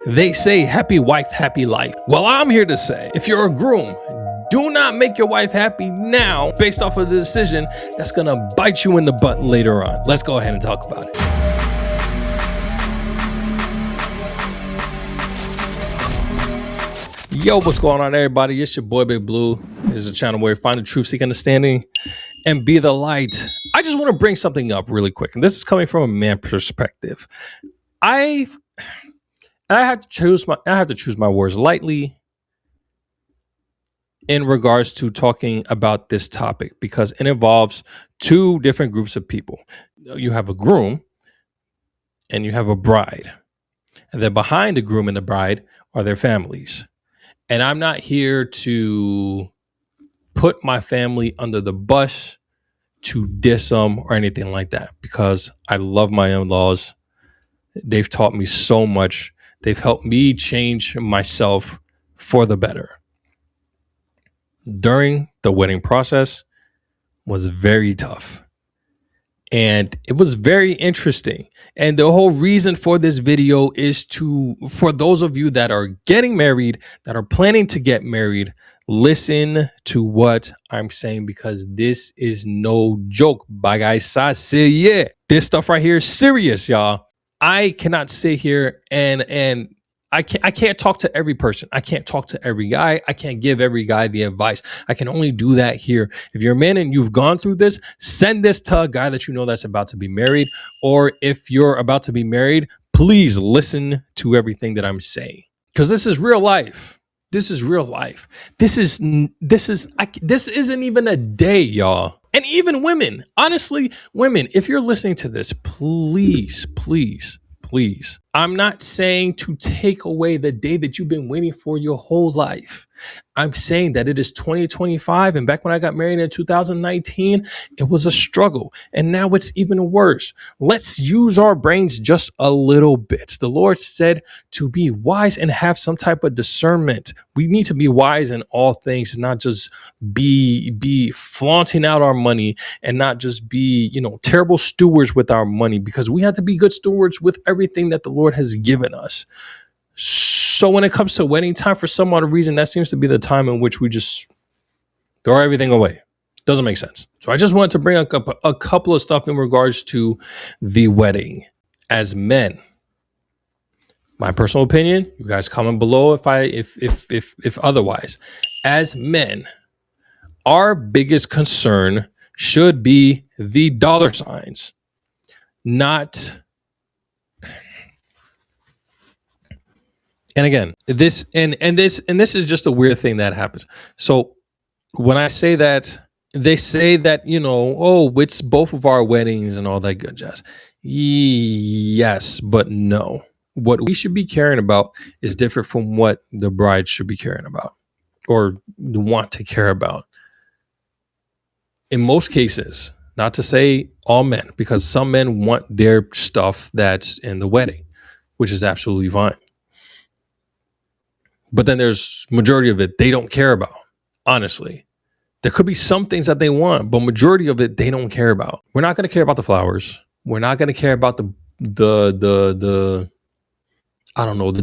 They say happy wife, happy life. Well, I'm here to say, if you're a groom, do not make your wife happy now based off of the decision that's gonna bite you in the butt later on. Let's go ahead and talk about it. Yo, what's going on, everybody? It's your boy Big Blue. This is a channel where you find the truth, seek understanding, and be the light. I just want to bring something up really quick, and this is coming from a man perspective. I have to choose my words lightly in regards to talking about this topic because it involves two different groups of people. You have a groom and you have a bride, and then behind the groom and the bride are their families. And I'm not here to put my family under the bus, to diss them or anything like that, because I love my in-laws. They've taught me so much. They've helped me change myself for the better. During the wedding process was very tough. And it was very interesting. And the whole reason for this video is for those of you that are getting married, that are planning to get married, listen to what I'm saying, because this is no joke. Yeah. This stuff right here is serious, y'all. I cannot sit here and I can't talk to every person. I can't talk to every guy. I can't give every guy the advice. I can only do that here. If you're a man and you've gone through this, send this to a guy that you know that's about to be married. Or if you're about to be married, please listen to everything that I'm saying, because this is real life. This is real life. This isn't even a day, y'all. And even women, honestly, women, if you're listening to this, please, please, please. I'm not saying to take away the day that you've been waiting for your whole life. I'm saying that it is 2025, and back when I got married in 2019, it was a struggle, and now it's even worse. Let's use our brains just a little bit. The Lord said to be wise and have some type of discernment. We need to be wise in all things, not just be flaunting out our money, and not just be, terrible stewards with our money, because we have to be good stewards with everything that the Lord has given us. So when it comes to wedding time, for some odd reason, that seems to be the time in which we just throw everything away. Doesn't make sense. So I just wanted to bring up a couple of stuff in regards to the wedding. As men, my personal opinion, you guys comment below if otherwise. As men, our biggest concern should be the dollar signs, not. And again, this is just a weird thing that happens. So when I say that, they say that, it's both of our weddings and all that good jazz. Yes, but no. What we should be caring about is different from what the bride should be caring about or want to care about. In most cases, not to say all men, because some men want their stuff that's in the wedding, which is absolutely fine. But then there's majority of it they don't care about. Honestly, there could be some things that they want, but majority of it they don't care about. We're not going to care about the flowers. We're not going to care about the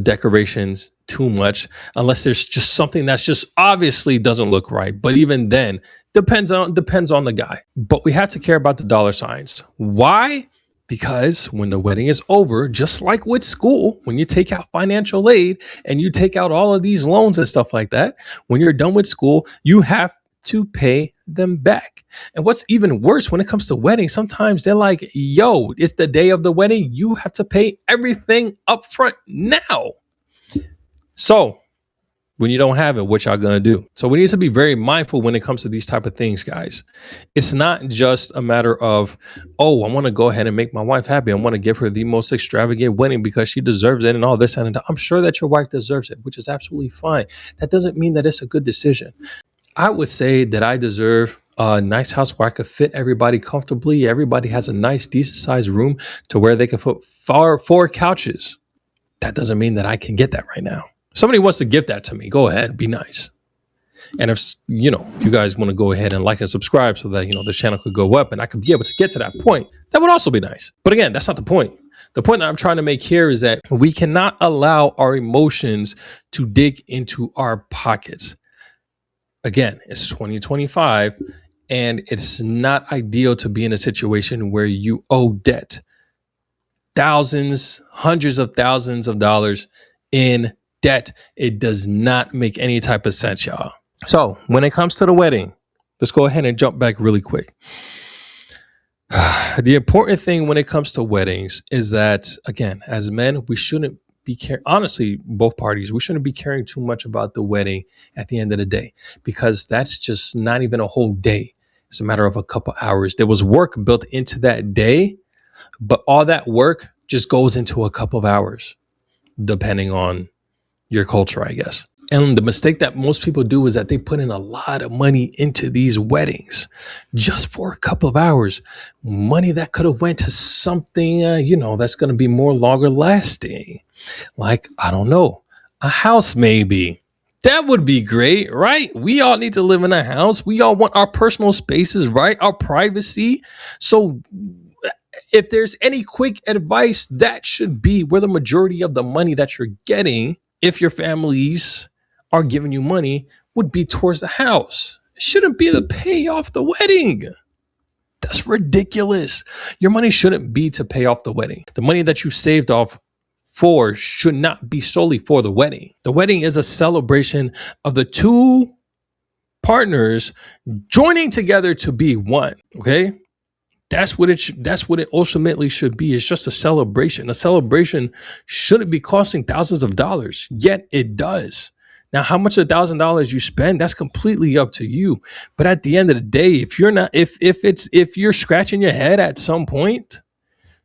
decorations too much, unless there's just something that's just obviously doesn't look right. But even then, depends on the guy. But we have to care about the dollar signs. Why? Because when the wedding is over, just like with school, when you take out financial aid and you take out all of these loans and stuff like that, when you're done with school, you have to pay them back. And what's even worse when it comes to weddings, sometimes they're like, yo, it's the day of the wedding. You have to pay everything up front now. So when you don't have it, what y'all gonna do? So we need to be very mindful when it comes to these type of things, guys. It's not just a matter of, I want to go ahead and make my wife happy. I want to give her the most extravagant wedding because she deserves it and all this and that. I'm sure that your wife deserves it, which is absolutely fine. That doesn't mean that it's a good decision. I would say that I deserve a nice house where I could fit everybody comfortably. Everybody has a nice, decent sized room to where they can put four couches. That doesn't mean that I can get that right now. Somebody wants to give that to me, go ahead, be nice. And if you guys want to go ahead and like and subscribe so that, the channel could go up and I could be able to get to that point, that would also be nice. But again, that's not the point. The point that I'm trying to make here is that we cannot allow our emotions to dig into our pockets. Again, it's 2025, and it's not ideal to be in a situation where you owe debt thousands, hundreds of thousands of dollars in debt. It does not make any type of sense, y'all. So when it comes to the wedding, let's go ahead and jump back really quick. The important thing when it comes to weddings is that, again, as men, we shouldn't be honestly, both parties, we shouldn't be caring too much about the wedding at the end of the day, because that's just not even a whole day. It's a matter of a couple hours. There was work built into that day, but all that work just goes into a couple of hours, depending on your culture, I guess. And the mistake that most people do is that they put in a lot of money into these weddings just for a couple of hours. Money that could have went to something, that's going to be more longer lasting. Like, I don't know, a house maybe. That would be great, right? We all need to live in a house. We all want our personal spaces, right? Our privacy. So if there's any quick advice, that should be where the majority of the money that you're getting, if your families are giving you money, would be towards the house. It shouldn't be to pay off the wedding. That's ridiculous. Your money shouldn't be to pay off the wedding. The money that you saved off for should not be solely for the wedding. The wedding is a celebration of the two partners joining together to be one. Okay? That's what it ultimately should be. It's just a celebration. A celebration shouldn't be costing thousands of dollars, yet it does. Now, how much of $1,000 you spend, that's completely up to you. But at the end of the day, if you're scratching your head at some point,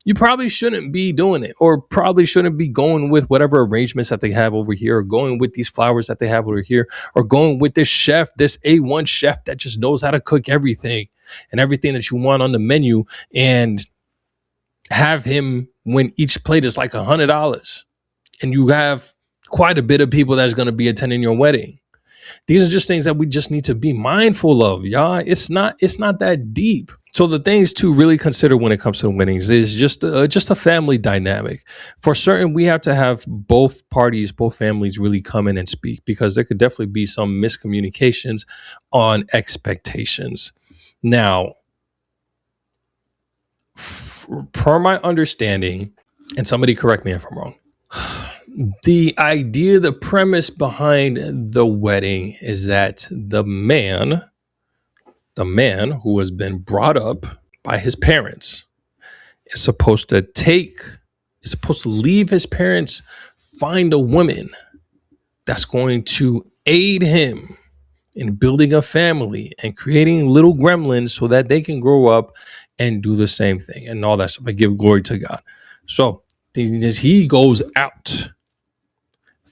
you probably shouldn't be doing it, or probably shouldn't be going with whatever arrangements that they have over here, or going with these flowers that they have over here, or going with this chef, this A1 chef that just knows how to cook everything and everything that you want on the menu, and have him when each plate is like $100 and you have quite a bit of people that's going to be attending your wedding. These are just things that we just need to be mindful of, y'all. It's not that deep. So the things to really consider when it comes to weddings is just a family dynamic. For certain, we have to have both parties, both families really come in and speak, because there could definitely be some miscommunications on expectations. Now, per my understanding, and somebody correct me if I'm wrong, the idea, the premise behind the wedding is that the man who has been brought up by his parents is supposed to leave his parents, find a woman that's going to aid him in building a family and creating little gremlins so that they can grow up and do the same thing and all that stuff. I give glory to God. So he goes out,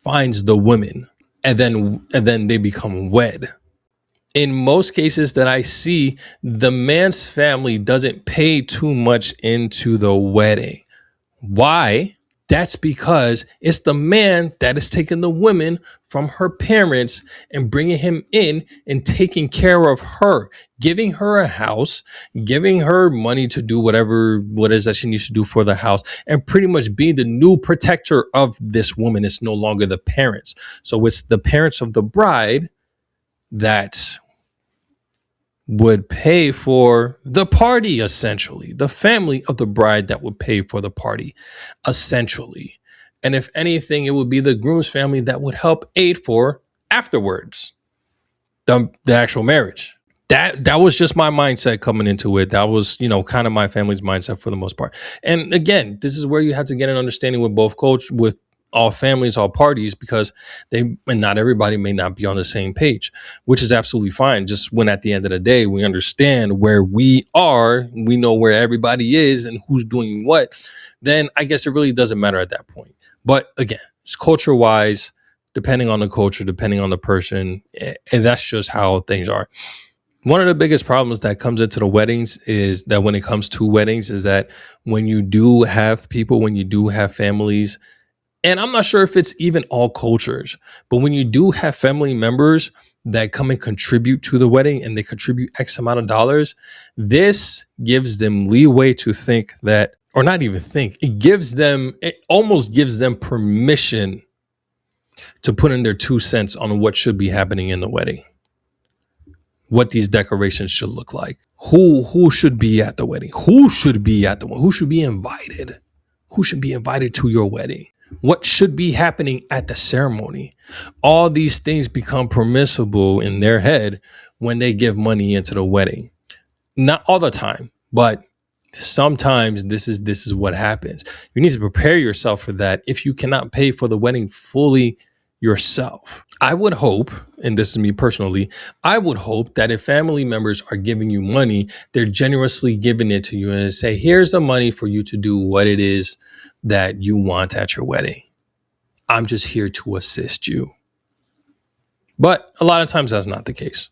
finds the women, and then they become wed. In most cases that I see, the man's family doesn't pay too much into the wedding. Why? That's because it's the man that is taking the woman from her parents and bringing him in and taking care of her, giving her a house, giving her money to do what it is that she needs to do for the house, and pretty much being the new protector of this woman. It's no longer the parents. So it's the parents of the bride that would pay for the party, essentially. The family of the bride that would pay for the party, essentially. And if anything, it would be the groom's family that would help aid for afterwards, the actual marriage. That was just my mindset coming into it. That was, kind of my family's mindset for the most part. And again, this is where you have to get an understanding with both with all families, all parties, because not everybody may not be on the same page, which is absolutely fine. Just when at the end of the day, we understand where we are, we know where everybody is and who's doing what, then I guess it really doesn't matter at that point. But again, it's culture wise, depending on the culture, depending on the person, and that's just how things are. One of the biggest problems that comes into the weddings is that when it comes to weddings is that when you do have people, when you do have families, and I'm not sure if it's even all cultures, but when you do have family members that come and contribute to the wedding and they contribute X amount of dollars, this gives them leeway to think that, or not even think. It almost gives them permission to put in their 2 cents on what should be happening in the wedding, what these decorations should look like, who should be at the wedding, who should be invited, who should be invited to your wedding, what should be happening at the ceremony. All these things become permissible in their head when they give money into the wedding. Not all the time, but sometimes this is what happens. You need to prepare yourself for that if you cannot pay for the wedding fully yourself. I would hope, and this is me personally, I would hope that if family members are giving you money, they're generously giving it to you and say, here's the money for you to do what it is that you want at your wedding. I'm just here to assist you. But a lot of times that's not the case.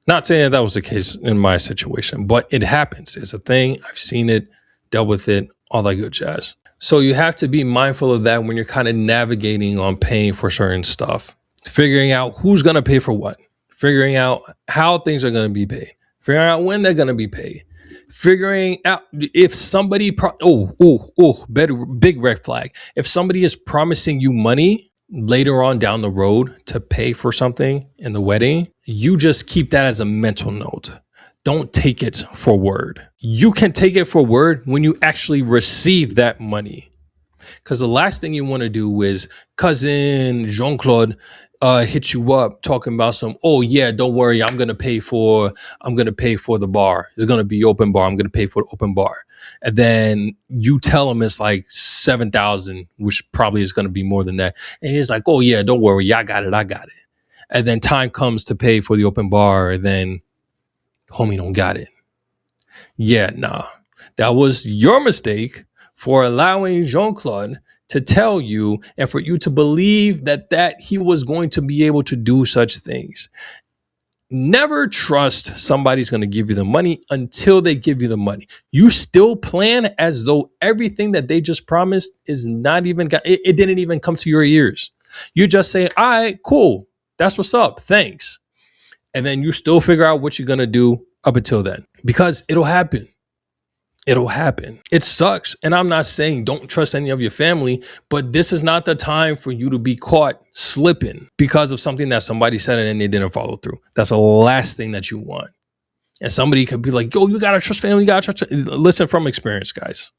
Not saying that was the case in my situation, but it happens. It's a thing. I've seen it, dealt with it, all that good jazz. So you have to be mindful of that when you're kind of navigating on paying for certain stuff, figuring out who's going to pay for what, figuring out how things are going to be paid, figuring out when they're going to be paid, figuring out if somebody, big red flag. If somebody is promising you money later on down the road to pay for something in the wedding, you just keep that as a mental note. Don't take it for word. You can take it for word when you actually receive that money. Because the last thing you want to do is cousin Jean-Claude hit you up talking about oh yeah, don't worry, I'm gonna pay for the bar. It's gonna be open bar. I'm gonna pay for the open bar. And then you tell him it's like 7,000, which probably is gonna be more than that. And he's like, oh yeah, don't worry, I got it. And then time comes to pay for the open bar, and then homie don't got it. Yeah, nah. That was your mistake for allowing Jean-Claude to tell you and for you to believe that he was going to be able to do such things. Never trust somebody's going to give you the money until they give you the money. You still plan as though everything that they just promised is not even, it didn't even come to your ears. You just say, all right, cool. That's what's up. Thanks. And then you still figure out what you're going to do up until then, because it'll happen. It'll happen. It sucks. And I'm not saying don't trust any of your family, but this is not the time for you to be caught slipping because of something that somebody said and they didn't follow through. That's the last thing that you want. And somebody could be like, yo, you got to trust family. You got to trust. Listen from experience, guys.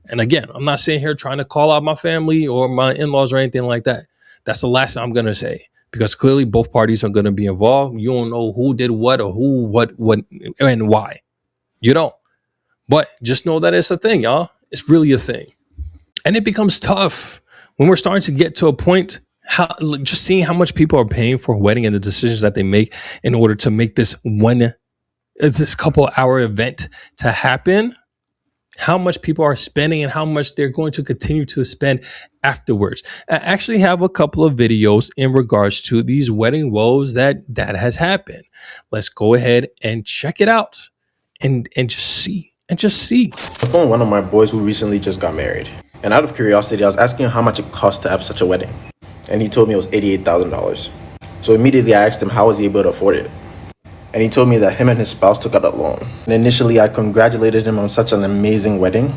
And again, I'm not sitting here trying to call out my family or my in-laws or anything like that. That's the last thing I'm going to say, because clearly both parties are going to be involved. You don't know who did what or who, what, and why. You don't. But just know that it's a thing, y'all. It's really a thing. And it becomes tough when we're starting to get to a point, just seeing how much people are paying for a wedding and the decisions that they make in order to make this couple hour event to happen, how much people are spending and how much they're going to continue to spend afterwards. I actually have a couple of videos in regards to these wedding woes that has happened. Let's go ahead and check it out and just see. I phoned one of my boys who recently just got married. And out of curiosity, I was asking him how much it cost to have such a wedding. And he told me it was $88,000. So immediately I asked him how was he able to afford it. And he told me that him and his spouse took out a loan. And initially I congratulated him on such an amazing wedding.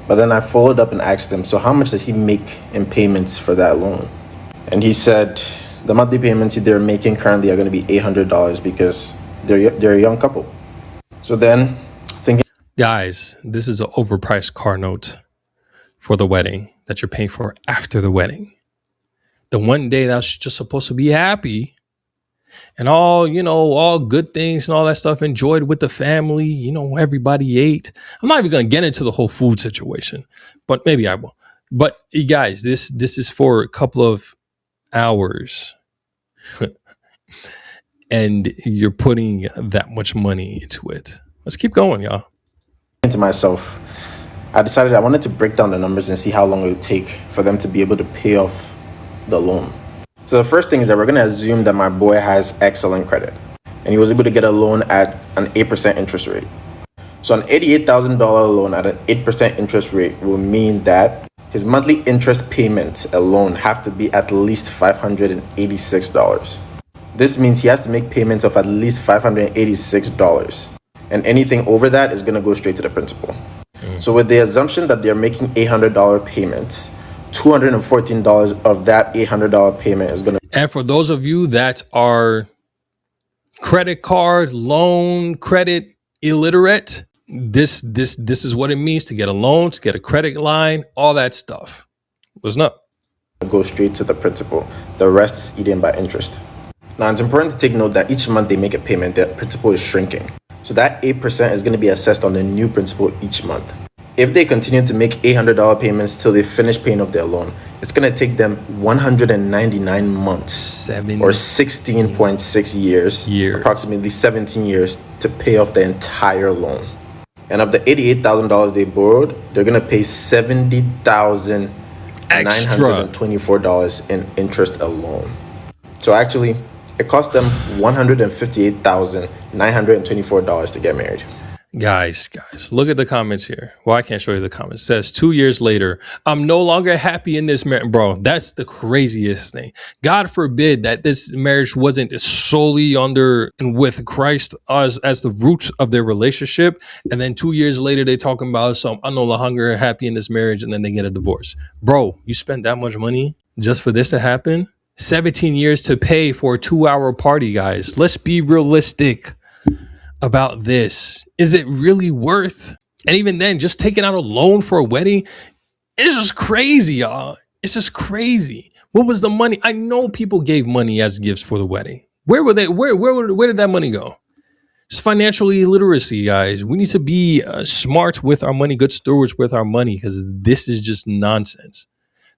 But then I followed up and asked him, so how much does he make in payments for that loan? And he said the monthly payments they're making currently are going to be $800 because they're a young couple. So then, guys, this is an overpriced car note for the wedding that you're paying for after the wedding. The one day that's just supposed to be happy and all good things and all that stuff enjoyed with the family. Everybody ate. I'm not even going to get into the whole food situation, but maybe I will. But you guys, this is for a couple of hours and you're putting that much money into it. Let's keep going, y'all. To myself, I decided I wanted to break down the numbers and see how long it would take for them to be able to pay off the loan. So the first thing is that we're going to assume that my boy has excellent credit and he was able to get a loan at an 8% interest rate. So an $88,000 loan at an 8% interest rate will mean that his monthly interest payments alone have to be at least $586. This means he has to make payments of at least $586. And anything over that is going to go straight to the principal. So with the assumption that they're making $800 payments, $214 of that $800 payment is going to... And for those of you that are credit card, loan, credit illiterate, this is what it means to get a loan, to get a credit line, all that stuff. Listen up. go straight to the principal. The rest is eaten by interest. Now, it's important to take note that each month they make a payment, their principal is shrinking. So that 8% is going to be assessed on the new principal each month. If they continue to make $800 payments till they finish paying off their loan, it's going to take them 199 months or 16.6 years, approximately 17 years to pay off the entire loan. And of the $88,000 they borrowed, they're going to pay $70,924 in interest alone. So actually, it cost them $158,924 to get married. Guys, look at the comments here. Well, I can't show you the comments. It says 2 years later, I'm no longer happy in this marriage. Bro, that's the craziest thing. God forbid that this marriage wasn't solely under and with Christ as the roots of their relationship. And then 2 years later, they talking about, so I'm no longer happy in this marriage. And then they get a divorce. Bro, you spent that much money just for this to happen? 17 years to pay for a 2-hour party, guys. Let's be realistic about this. Is it really worth? And even then, just taking out a loan for a wedding, it's just crazy, y'all. It's just crazy. What was the money? I know people gave money as gifts for the wedding. Where were they? Where did that money go? It's financial illiteracy, guys. We need to be smart with our money, good stewards with our money, because this is just nonsense.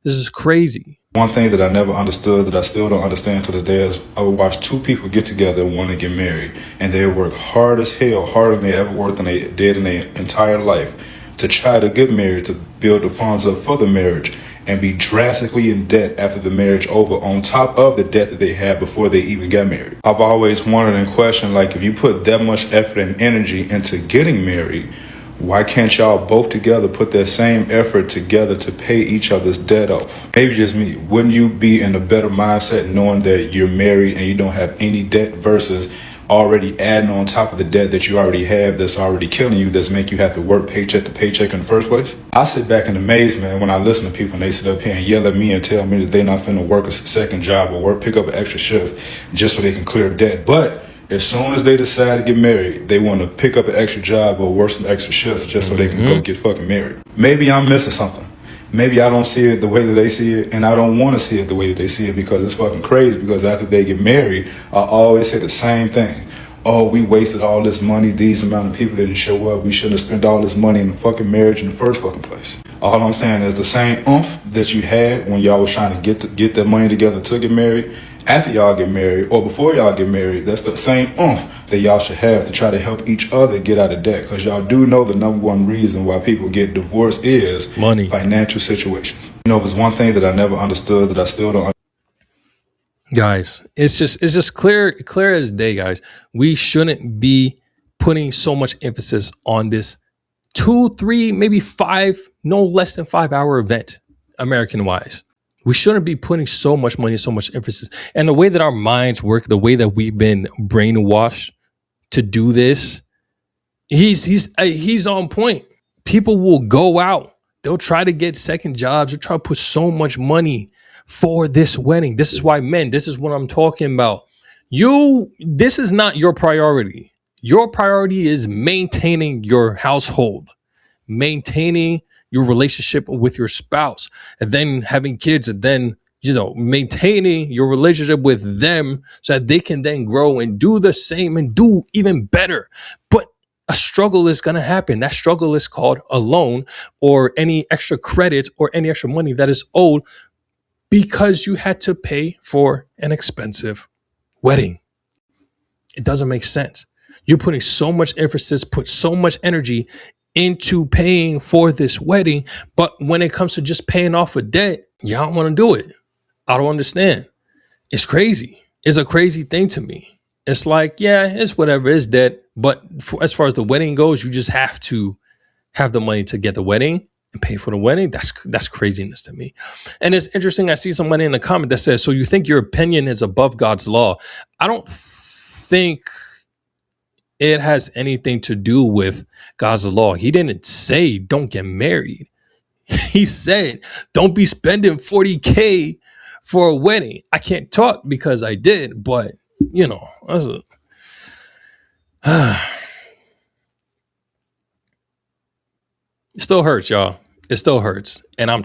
This is crazy. One thing that I never understood, that I still don't understand to this day, is I would watch two people get together and want to get married, and they work hard as hell, harder than they ever worked than they did in their entire life, to try to get married, to build the funds up for the marriage, and be drastically in debt after the marriage over, on top of the debt that they had before they even got married. I've always wondered and questioned, like, if you put that much effort and energy into getting married, why can't y'all both together put that same effort together to pay each other's debt off? Maybe just me. Wouldn't you be in a better mindset knowing that you're married and you don't have any debt versus already adding on top of the debt that you already have that's already killing you, that's make you have to work paycheck to paycheck in the first place? I sit back in amazement when I listen to people and they sit up here and yell at me and tell me that they're not finna work a second job or pick up an extra shift just so they can clear debt. But as soon as they decide to get married, they want to pick up an extra job or work some extra shifts just so they can go get fucking married. Maybe I'm missing something. Maybe I don't see it the way that they see it, and I don't want to see it the way that they see it, because it's fucking crazy. Because after they get married, I always say the same thing. Oh, we wasted all this money. These amount of people didn't show up. We shouldn't have spent all this money in the fucking marriage in the first fucking place. All I'm saying is the same oomph that you had when y'all was trying to get that money together to get married, after y'all get married or before y'all get married, that's the same oomph that y'all should have to try to help each other get out of debt. Because y'all do know the number one reason why people get divorced is money, financial situations. You know, if it's one thing that I never understood, that I still don't. Guys, it's just clear as day, guys. We shouldn't be putting so much emphasis on this 2, 3, maybe 5, no less than 5-hour event, American wise. We shouldn't be putting so much money, so much emphasis. And the way that our minds work, the way that we've been brainwashed to do this, he's on point. People will go out. They'll try to get second jobs. They'll try to put so much money for this wedding. This is why, men, this is what I'm talking about. This is not your priority. Your priority is maintaining your household, maintaining your relationship with your spouse, and then having kids, and then, maintaining your relationship with them so that they can then grow and do the same and do even better. But a struggle is going to happen. That struggle is called a loan or any extra credit or any extra money that is owed because you had to pay for an expensive wedding. It doesn't make sense. You're putting so much emphasis, put so much energy into paying for this wedding, but when it comes to just paying off a debt, y'all don't want to do it. I don't understand. It's crazy. It's a crazy thing to me. It's like, yeah, it's whatever, it's debt, but as far as the wedding goes, you just have to have the money to get the wedding and pay for the wedding. That's craziness to me. And it's interesting, I see somebody in the comment that says, so you think your opinion is above God's law? I don't think it has anything to do with God's law. He didn't say don't get married. He said don't be spending 40K for a wedding. I can't talk because I did, but you know, that's it still hurts, y'all. It still hurts. And I'm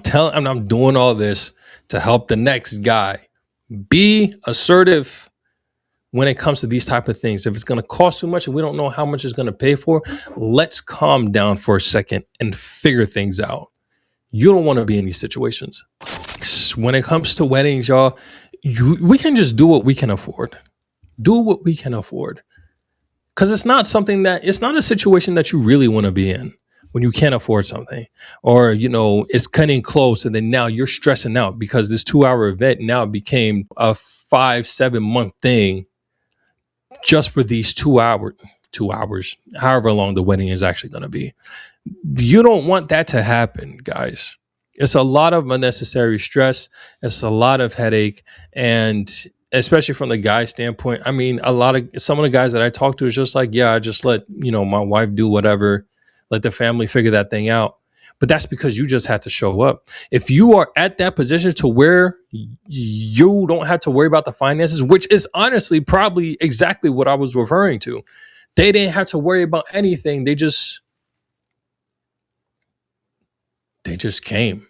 doing all this to help the next guy be assertive when it comes to these type of things. If it's going to cost too much and we don't know how much it's going to pay for, let's calm down for a second and figure things out. You don't want to be in these situations. When it comes to weddings, y'all, we can just do what we can afford. Do what we can afford. Because it's not a situation that you really want to be in when you can't afford something, or, you know, it's cutting close. And then now you're stressing out because this 2-hour event now became a 5-7 month thing just for these 2 hours, however long the wedding is actually going to be. You don't want that to happen, guys. It's a lot of unnecessary stress. It's a lot of headache. And especially from the guy standpoint, I mean, some of the guys that I talk to is just like, yeah, I just let, you know, my wife do whatever, let the family figure that thing out. But that's because you just had to show up. If you are at that position to where you don't have to worry about the finances, which is honestly probably exactly what I was referring to. They didn't have to worry about anything. They just came.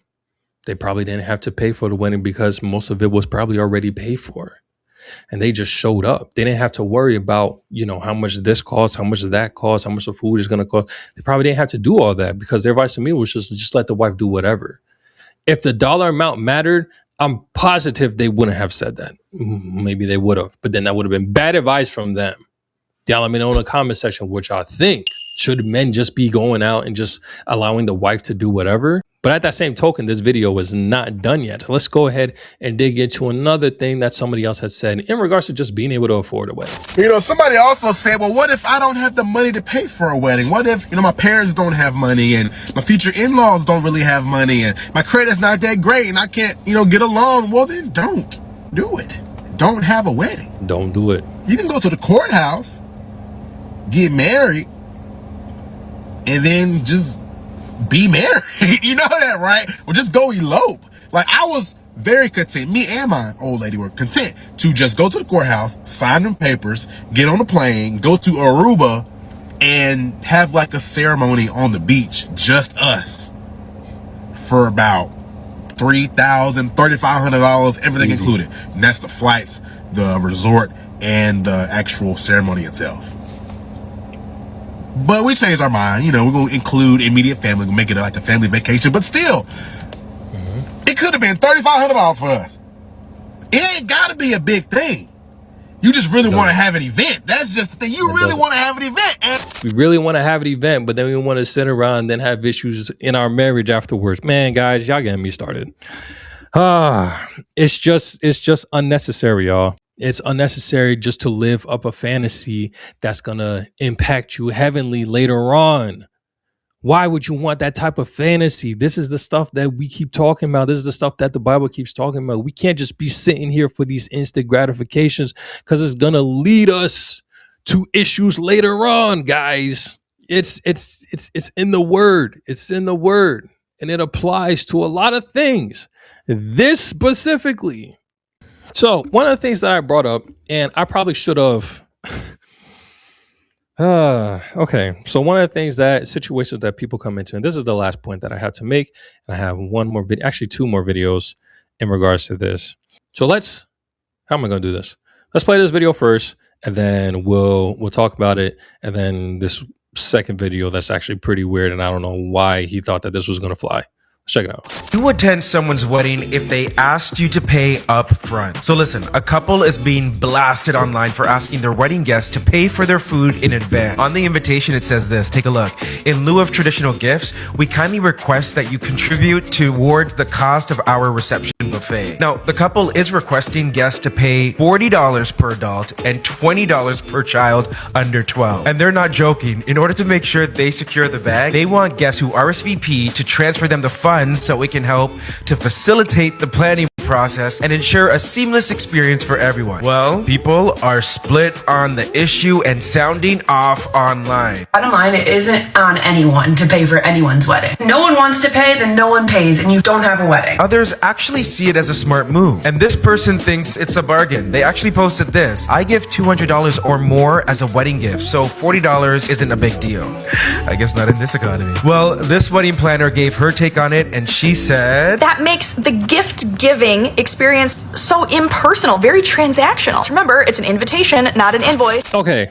They probably didn't have to pay for the wedding because most of it was probably already paid for. And they just showed up. They didn't have to worry about, you know, how much this costs, how much that costs, how much the food is going to cost. They probably didn't have to do all that because their advice to me was just let the wife do whatever. If the dollar amount mattered, I'm positive they wouldn't have said that. Maybe they would have, but then that would have been bad advice from them. Y'all let me know in the comment section what y'all think. Should men just be going out and just allowing the wife to do whatever? But at that same token, this video was not done yet. Let's go ahead and dig into another thing that somebody else has said in regards to just being able to afford a wedding. You know, somebody also said, well, what if I don't have the money to pay for a wedding? What if, you know, my parents don't have money and my future in-laws don't really have money and my credit's not that great and I can't, you know, get a loan? Well, then don't do it. Don't have a wedding. Don't do it. You can go to the courthouse, get married, and then just be married. You know that, right? Or just go elope. Like, I was very content. Me and my old lady were content to just go to the courthouse, sign them papers, get on the plane, go to Aruba, and have like a ceremony on the beach, just us, for about $3,000, $3,500, everything Easy. included. And that's the flights, the resort, and the actual ceremony itself. But we changed our mind. You know, we're going to include immediate family. We'll make it like a family vacation. But still, it could have been $3,500 for us. It ain't got to be a big thing. You just really want to have an event. That's just the thing. You really want to have an event. And We really want to have an event, but then we want to sit around and then have issues in our marriage afterwards. Man, guys, y'all getting me started. It's just unnecessary, y'all. It's unnecessary just to live up a fantasy that's going to impact you heavenly later on. Why would you want that type of fantasy? This is the stuff that we keep talking about. This is the stuff that the Bible keeps talking about. We can't just be sitting here for these instant gratifications because it's going to lead us to issues later on, guys. It's in the word. It's in the word. And it applies to a lot of things. This specifically. So one of the things that I brought up, and I probably should have. Okay. So one of the things situations that people come into, and this is the last point that I have to make, and I have one more video, actually 2 more videos in regards to this. So how am I going to do this? Let's play this video first, and then we'll talk about it, and then this second video that's actually pretty weird, and I don't know why he thought that this was going to fly. Check it out. You attend someone's wedding if they asked you to pay up front. So listen, a couple is being blasted online for asking their wedding guests to pay for their food in advance. On the invitation, it says this, take a look. In lieu of traditional gifts, we kindly request that you contribute towards the cost of our reception buffet. Now, the couple is requesting guests to pay $40 per adult and $20 per child under 12. And they're not joking. In order to make sure they secure the bag, they want guests who RSVP to transfer them the funds so it can help to facilitate the planning process and ensure a seamless experience for everyone. Well, people are split on the issue and sounding off online. Bottom line, it isn't on anyone to pay for anyone's wedding. No one wants to pay, then no one pays, and you don't have a wedding. Others actually see it as a smart move, and this person thinks it's a bargain. They actually posted this: I give $200 or more as a wedding gift, so $40 isn't a big deal. I guess not in this economy. Well, this wedding planner gave her take on it, and she said, that makes the gift giving experience so impersonal, very transactional. Remember, it's an invitation, not an invoice. Okay,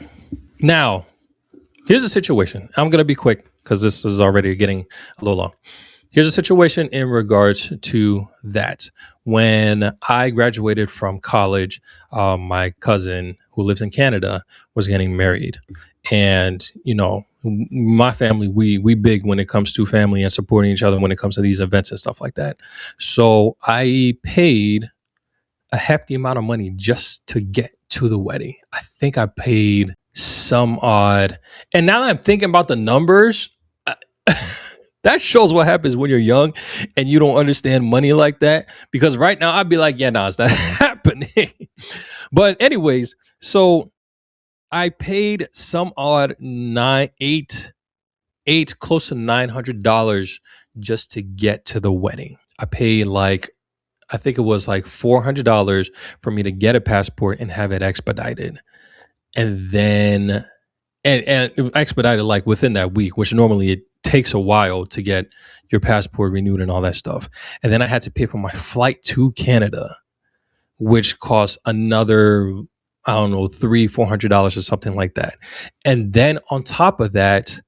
now here's a situation. I'm gonna be quick because this is already getting a little long. Here's a situation in regards to that. When I graduated from college, my cousin who lives in Canada was getting married. And, you know, my family, we big when it comes to family and supporting each other when it comes to these events and stuff like that. So I paid a hefty amount of money just to get to the wedding. I think I paid some odd. And now that I'm thinking about the numbers, that shows what happens when you're young and you don't understand money like that. Because right now I'd be like, yeah, no, it's not happening. But anyways, so I paid some odd eight, close to $900 just to get to the wedding. I paid I think it was like $400 for me to get a passport and have it expedited. And then, and expedited like within that week, which normally it takes a while to get your passport renewed and all that stuff. And then I had to pay for my flight to Canada, which cost another, I don't know, $300-400 or something like that. And then on top of that,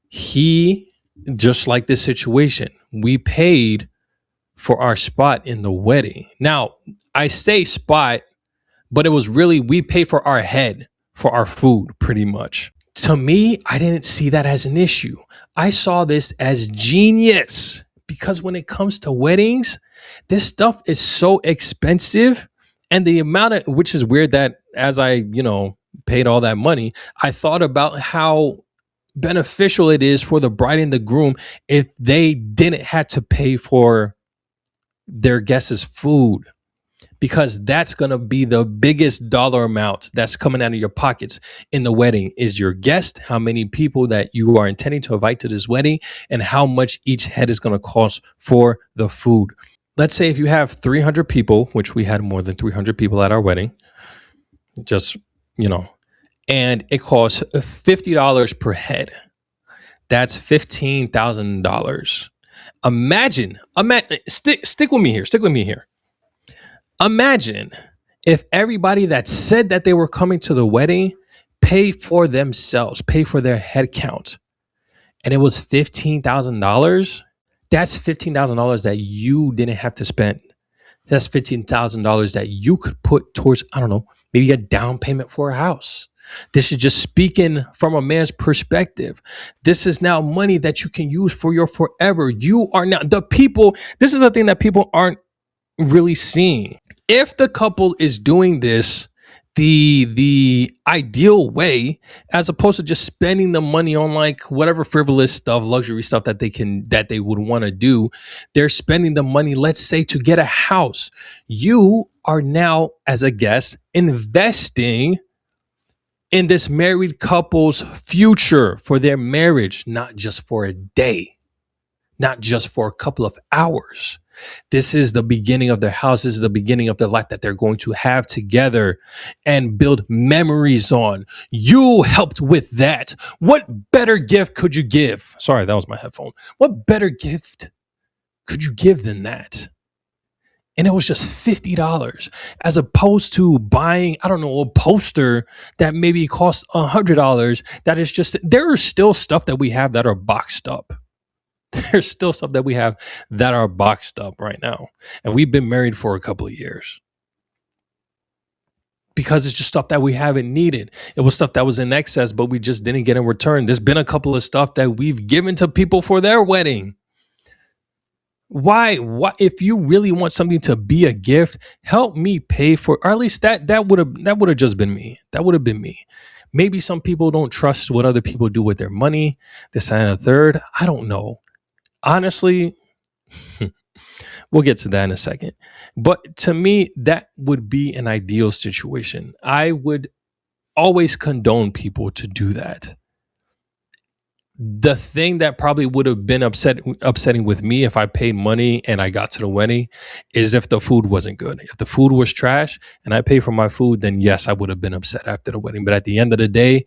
he, just like this situation, we paid for our spot in the wedding. Now, I say spot, but it was really, we paid for our head for our food pretty much. To me, I didn't see that as an issue. I saw this as genius because when it comes to weddings, this stuff is so expensive. And the amount of, which is weird that as I, paid all that money, I thought about how beneficial it is for the bride and the groom if they didn't have to pay for their guests' food, because that's going to be the biggest dollar amount that's coming out of your pockets in the wedding is your guest, how many people that you are intending to invite to this wedding, and how much each head is going to cost for the food. Let's say if you have 300 people, which we had more than 300 people at our wedding, just, and it costs $50 per head. That's $15,000. Imagine, stick with me here. Imagine if everybody that said that they were coming to the wedding paid for themselves, pay for their head count, and it was $15,000. That's $15,000 that you didn't have to spend. That's $15,000 that you could put towards, I don't know, maybe a down payment for a house. This is just speaking from a man's perspective. This is now money that you can use for your forever. You are now the people. This is the thing that people aren't really seeing. If the couple is doing this the ideal way, as opposed to just spending the money on like whatever frivolous stuff, luxury stuff that they would want to do, they're spending the money, let's say, to get a house. You are now, as a guest, investing in this married couple's future for their marriage, not just for a day, not just for a couple of hours. This is the beginning of their house. This is the beginning of their life that they're going to have together and build memories on. You helped with that. What better gift could you give? Sorry, that was my headphone. What better gift could you give than that? And it was just $50 as opposed to buying, I don't know, a poster that maybe costs $100. That is just, there is still stuff that we have that are boxed up. There's still stuff that we have that are boxed up right now. And we've been married for a couple of years because it's just stuff that we haven't needed. It was stuff that was in excess, but we just didn't get in return. There's been a couple of stuff that we've given to people for their wedding. Why? If you really want something to be a gift, help me pay for, or at least that would have just been me. That would have been me. Maybe some people don't trust what other people do with their money, this and a third. I don't know. Honestly, We'll get to that in a second. But to me, that would be an ideal situation. I would always condone people to do that. The thing that probably would have been upsetting with me if I paid money and I got to the wedding is if the food wasn't good. If the food was trash and I paid for my food, then yes, I would have been upset after the wedding. But at the end of the day,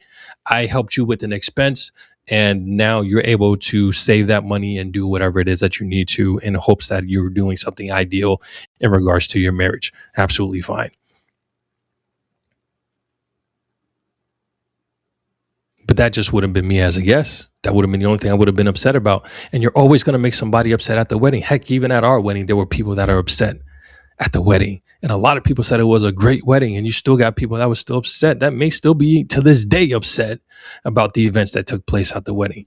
I helped you with an expense, and now you're able to save that money and do whatever it is that you need to in hopes that you're doing something ideal in regards to your marriage. Absolutely fine. But that just wouldn't have been me as a guest. That would have been the only thing I would have been upset about. And you're always going to make somebody upset at the wedding. Heck, even at our wedding, there were people that are upset at the wedding. And a lot of people said it was a great wedding, and you still got people that were still upset. That may still be to this day upset about the events that took place at the wedding.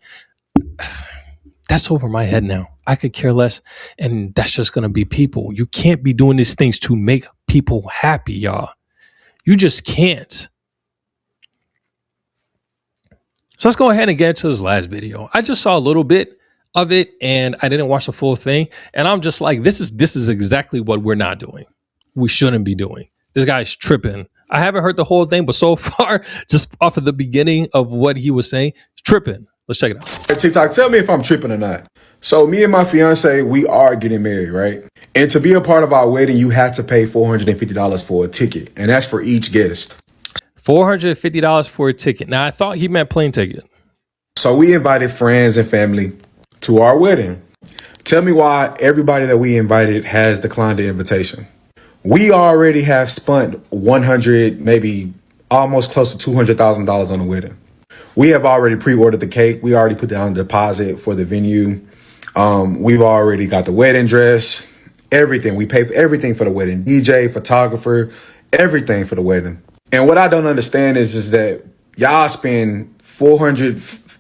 That's over my head now. I could care less. And that's just going to be people. You can't be doing these things to make people happy, y'all. You just can't. So let's go ahead and get into this last video. I just saw a little bit of it and I didn't watch the full thing. And I'm just like, this is exactly what we're not doing. We shouldn't be doing. This guy's tripping. I haven't heard the whole thing, but so far, just off of the beginning of what he was saying, tripping. Let's check it out. TikTok, tell me if I'm tripping or not. So me and my fiance, we are getting married, right? And to be a part of our wedding, you had to pay $450 for a ticket. And that's for each guest. $450 for a ticket. Now, I thought he meant plane ticket. So we invited friends and family to our wedding. Tell me why everybody that we invited has declined the invitation. We already have spent 100, maybe almost close to $200,000 on the wedding. We have already pre-ordered the cake. We already put down a deposit for the venue. We've already got the wedding dress, everything. We pay for everything for the wedding. DJ, photographer, everything for the wedding. And what I don't understand is that y'all spend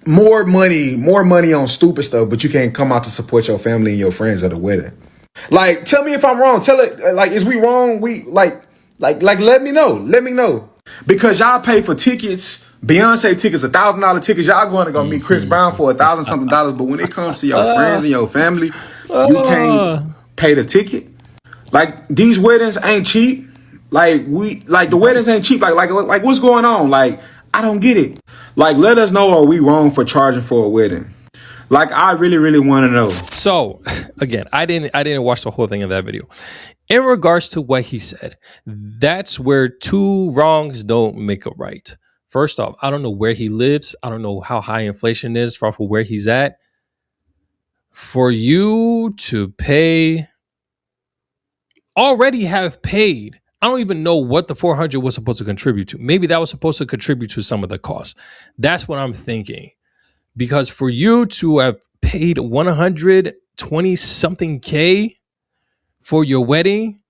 more money on stupid stuff, but you can't come out to support your family and your friends at the wedding. Like, tell me if I'm wrong. Tell it, like, is we wrong? We like, let me know. Let me know. Because y'all pay for tickets, Beyonce tickets, $1,000 tickets. Y'all going to go meet Chris Brown for $1,000 something. But when it comes to your friends and your family, you can't pay the ticket. Like, these weddings ain't cheap. The weddings ain't cheap. Like what's going on? Like, I don't get it. Like, let us know, are we wrong for charging for a wedding? Like, I really, really want to know. So again, I didn't watch the whole thing of that video. In regards to what he said, that's where two wrongs don't make a right. First off, I don't know where he lives. I don't know how high inflation is for where he's at. For you to already have paid, I don't even know what the 400 was supposed to contribute to. Maybe that was supposed to contribute to some of the costs. That's what I'm thinking. Because for you to have paid 120 something K for your wedding,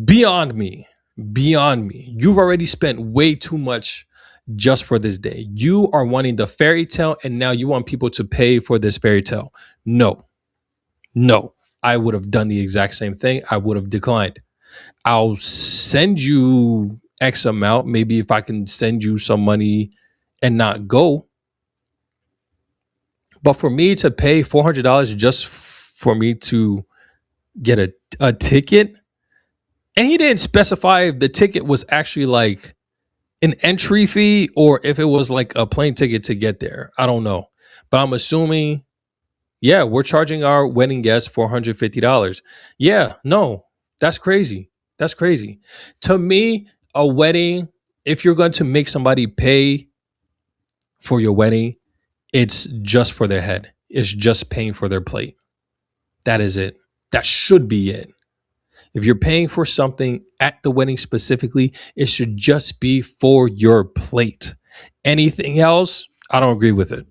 beyond me. You've already spent way too much just for this day. You are wanting the fairy tale, and now you want people to pay for this fairy tale. No, I would have done the exact same thing. I would have declined. I'll send you X amount. Maybe if I can send you some money and not go. But for me to pay $400 just for me to get a ticket, and he didn't specify if the ticket was actually like an entry fee or if it was like a plane ticket to get there. I don't know. But I'm assuming, yeah, we're charging our wedding guests $450. Yeah, no, that's crazy. That's crazy. To me, a wedding, if you're going to make somebody pay for your wedding, it's just for their head. It's just paying for their plate. That is it. That should be it. If you're paying for something at the wedding specifically, it should just be for your plate. Anything else, I don't agree with it.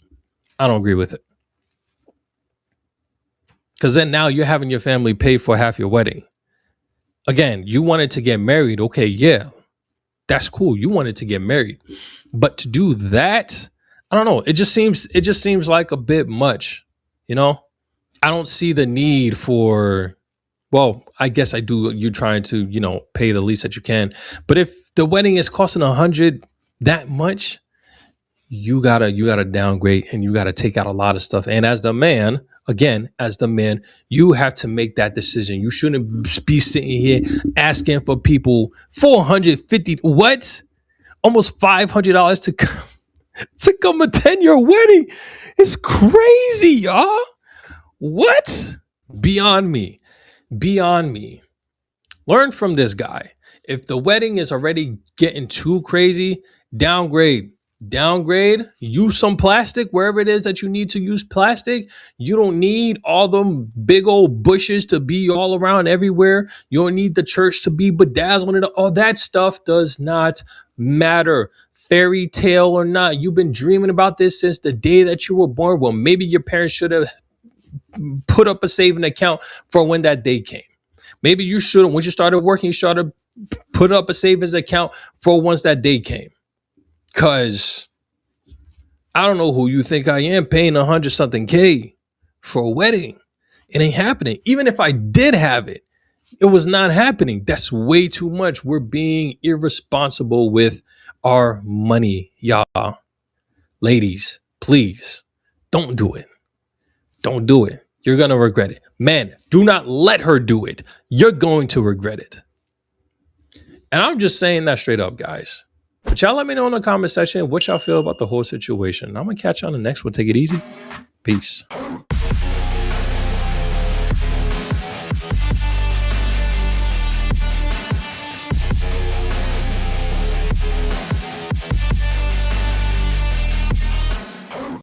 Because then now you're having your family pay for half your wedding. Again, you wanted to get married. Okay, yeah, that's cool. You wanted to get married. But to do that, I don't know. It just seems like a bit much, you know? I don't see the need for, well, I guess I do. You're trying to, pay the least that you can. But if the wedding is costing $100 that much, you gotta downgrade and you gotta take out a lot of stuff. And as the man, again, as the man, you have to make that decision. You shouldn't be sitting here asking for people $450, what? Almost $500 to come attend your wedding. It's crazy, y'all. What? Beyond me. Beyond me. Learn from this guy. If the wedding is already getting too crazy, downgrade. Downgrade. Use some plastic wherever it is that you need to use plastic. You don't need all them big old bushes to be all around everywhere. You don't need the church to be bedazzled. And all that stuff does not matter. Fairy tale or not, you've been dreaming about this since the day that you were born. Well, maybe your parents should have put up a saving account for when that day came. Maybe you should have, when you started working, you should have put up a savings account for once that day came. Cause I don't know who you think I am paying 100 something K for a wedding. It ain't happening. Even if I did have it, it was not happening. That's way too much. We're being irresponsible with our money, y'all. Ladies, please don't do it. Don't do it. You're going to regret it. Men, do not let her do it. You're going to regret it. And I'm just saying that straight up, guys. But y'all let me know in the comment section what y'all feel about the whole situation. I'm going to catch you on the next one. Take it easy. Peace.